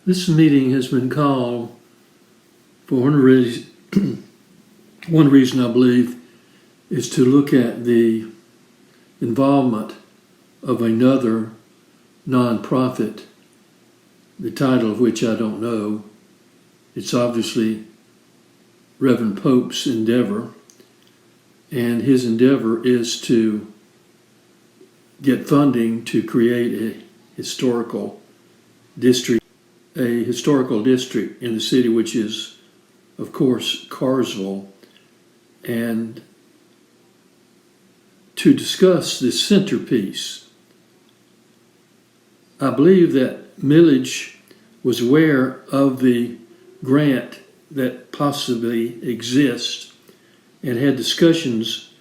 This meeting has been called for one reason, I believe, is to look at the involvement of another nonprofit, the title of which I don't know. It's obviously Reverend Pope's endeavor, and his endeavor is to get funding to create a historical district in the city, which is, of course, Carsville, and to discuss this centerpiece. I believe that Millage was aware of the grant that possibly exists and had discussions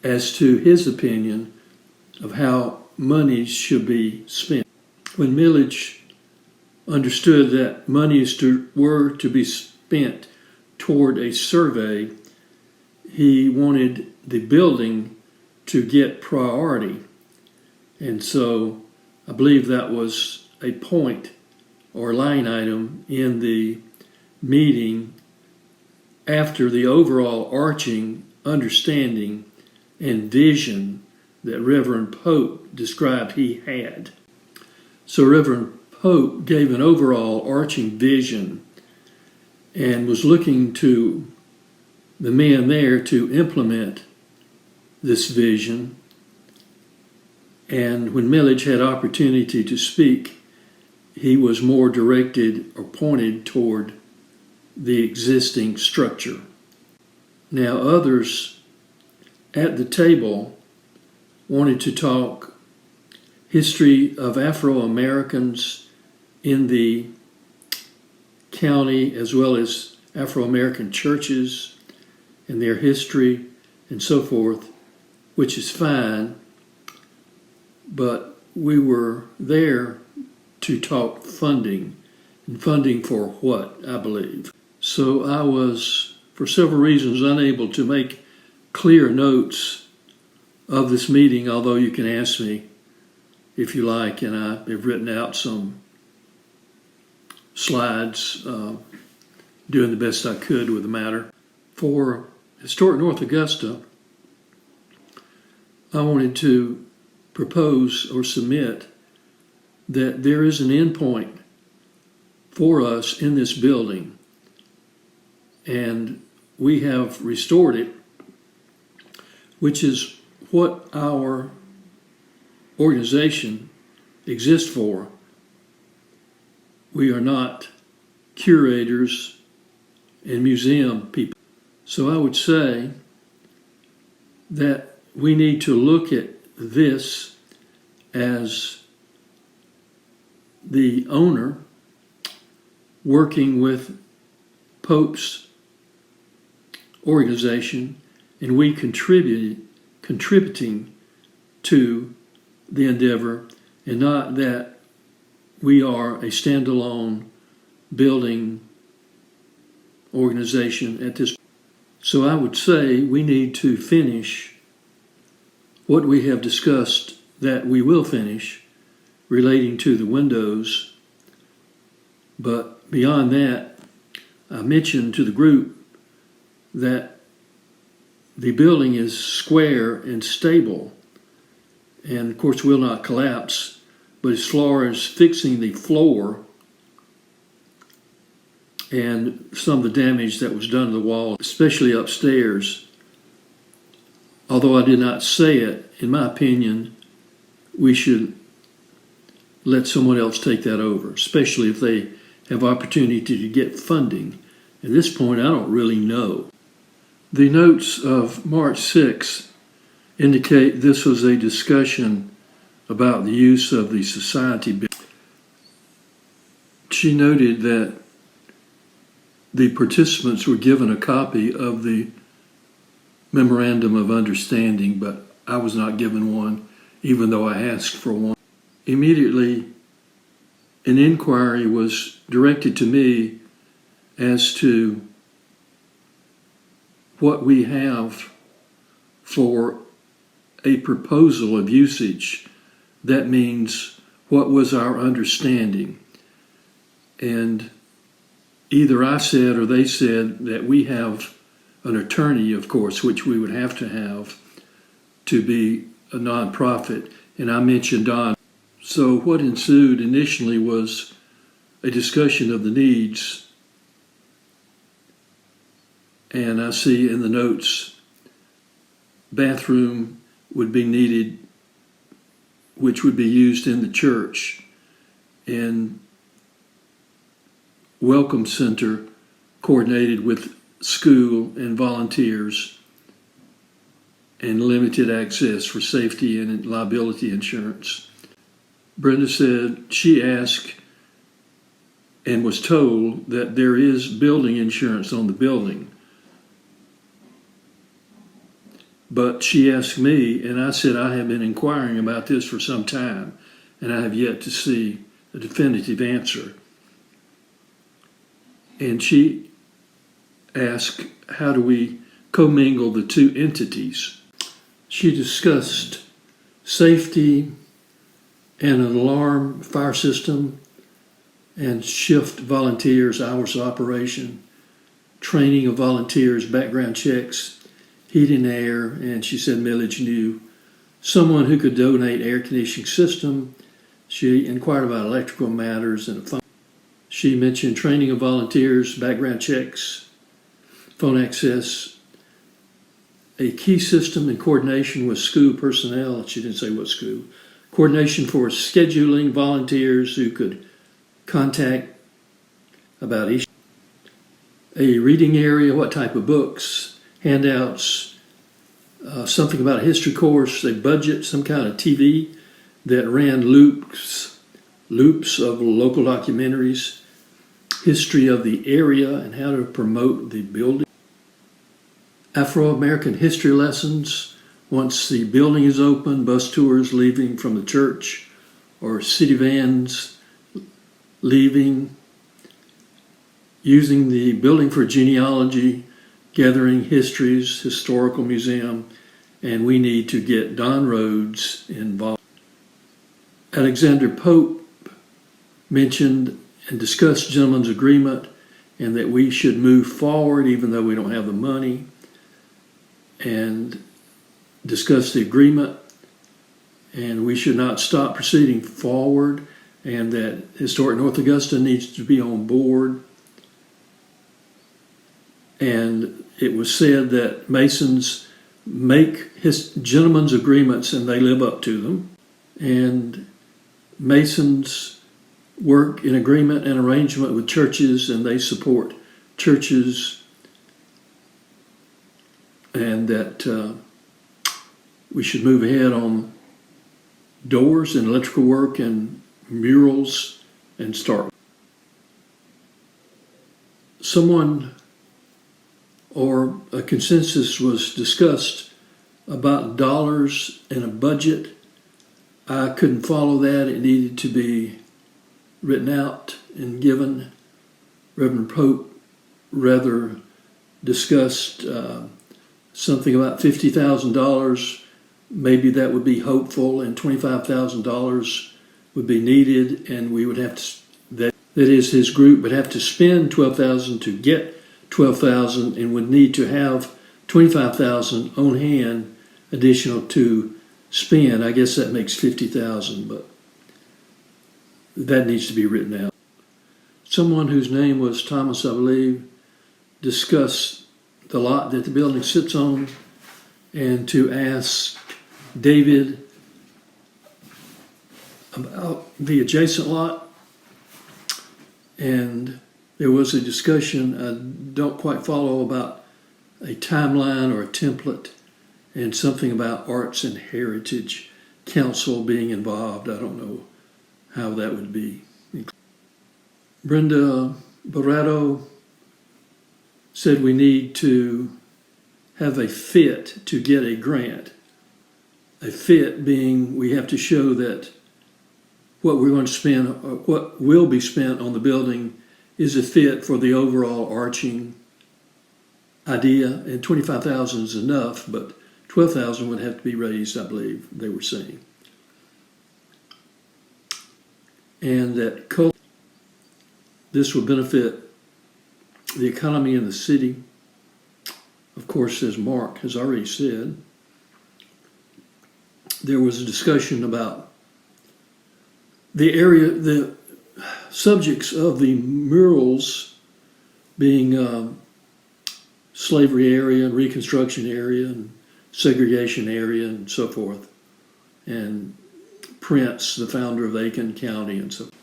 as to his opinion of how monies should be spent. When Millage understood that monies were to be spent toward a survey, he wanted the building to get priority. And so I believe that was a point or line item in the meeting after the overall arching understanding and vision that Reverend Pope described he had. So Reverend Pope gave an overall arching vision and was looking to the men there to implement this vision. And when Millage had opportunity to speak, he was more directed or pointed toward the existing structure. Now others at the table wanted to talk history of Afro-Americans in the county, as well as Afro-American churches and their history and so forth, which is fine, but we were there to talk funding, and funding for what, I believe. So I was, for several reasons, unable to make clear notes of this meeting, although you can ask me if you like, and I have written out some slides doing the best I could with the matter. For Historic North Augusta, I wanted to propose or submit that there is an endpoint for us in this building, and we have restored it, which is what our organization exists for. We are not curators and museum people. So I would say that we need to look at this as the owner working with Pope's organization, and we contributing to the endeavor, and not that we are a standalone building organization at this point. So I would say we need to finish what we have discussed that we will finish relating to the windows. But beyond that, I mentioned to the group that the building is square and stable, and of course will not collapse, but as far as fixing the floor and some of the damage that was done to the wall, especially upstairs, although I did not say it, in my opinion, we should let someone else take that over, especially if they have opportunity to get funding. At this point, I don't really know. The notes of March 6 indicate this was a discussion about the use of the society building. She noted that the participants were given a copy of the Memorandum of Understanding, but I was not given one, even though I asked for one. Immediately, an inquiry was directed to me as to what we have for a proposal of usage. That means what was our understanding. And either I said or they said that we have an attorney, of course, which we would have to be a nonprofit. And I mentioned Don. So what ensued initially was a discussion of the needs. And I see in the notes, bathroom would be needed, which would be used in the church, and welcome center coordinated with school and volunteers, and limited access for safety and liability insurance. Brenda said she asked and was told that there is building insurance on the building. But she asked me, and I said I have been inquiring about this for some time, and I have yet to see a definitive answer. And she asked, how do we commingle the two entities? She discussed safety and an alarm fire system and shift volunteers, hours of operation, training of volunteers, background checks, heat and air, and she said millage new. Someone who could donate air conditioning system. She inquired about electrical matters and a phone. She mentioned training of volunteers, background checks, phone access, a key system in coordination with school personnel. She didn't say what school. Coordination for scheduling volunteers who could contact about each. A reading area, what type of books, handouts, something about a history course, a budget, some kind of TV that ran loops of local documentaries, history of the area and how to promote the building. Afro-American history lessons once the building is open, bus tours leaving from the church or city vans leaving, using the building for genealogy, gathering histories, historical museum, and we need to get Don Rhodes involved. Alexander Pope mentioned and discussed gentleman's agreement and that we should move forward even though we don't have the money, and discuss the agreement, and we should not stop proceeding forward, and that Historic North Augusta needs to be on board. And it was said that Masons make his gentlemen's agreements and they live up to them. And Masons work in agreement and arrangement with churches and they support churches, and that we should move ahead on doors and electrical work and murals and start. Someone or a consensus was discussed about dollars and a budget. I couldn't follow that. It needed to be written out and given. Reverend Pope rather discussed something about $50,000. Maybe that would be hopeful, and $25,000 would be needed, and we would have to, that is, his group would have to spend $12,000 to get $12,000 and would need to have $25,000 on hand additional to spend. I guess that makes $50,000, but that needs to be written out. Someone whose name was Thomas, I believe, discussed the lot that the building sits on and to ask David about the adjacent lot. And there was a discussion, I don't quite follow, about a timeline or a template, and something about Arts and Heritage Council being involved. I don't know how that would be. Brenda Barrato said we need to have a fit to get a grant. A fit being we have to show that what we're going to spend, or what will be spent on the building, is a fit for the overall arching idea. And $25,000 is enough, but $12,000 would have to be raised, I believe they were saying. And that this will benefit the economy in the city. Of course, as Mark has already said, there was a discussion about the subjects of the murals being slavery area and Reconstruction area and segregation area and so forth, and Prince, the founder of Aiken County, and so forth.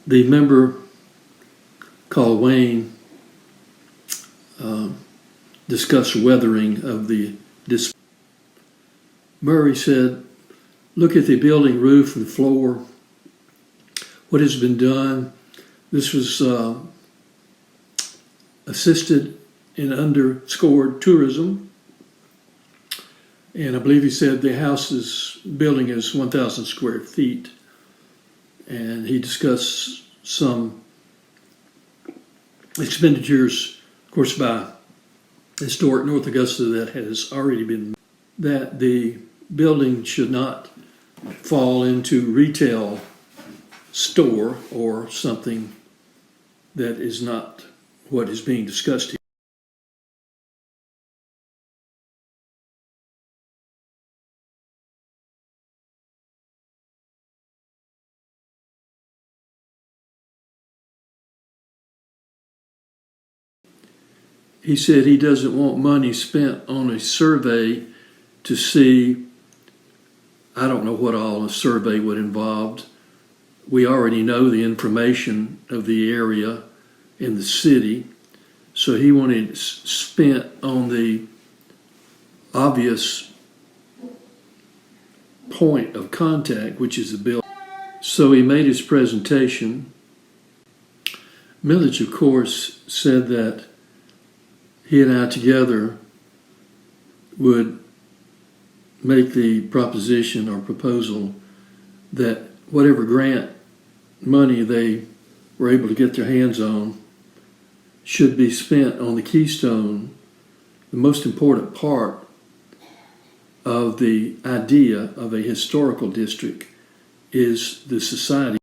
The member called Wayne discussed weathering of the display. Murray said, look at the building roof and floor, what has been done. This was assisted and underscored tourism. And I believe he said the building is 1,000 square feet. And he discussed some expenditures, of course, by Historic North Augusta that has already been, that the building should not fall into retail store or something that is not what is being discussed here. He said he doesn't want money spent on a survey to see, I don't know what all a survey would involve. We already know the information of the area in the city, so he wanted spent on the obvious point of contact, which is the building. So he made his presentation. Millage, of course, said that he and I together would make the proposition or proposal that whatever grant money they were able to get their hands on should be spent on the keystone, the most important part of the idea of a historical district is the society.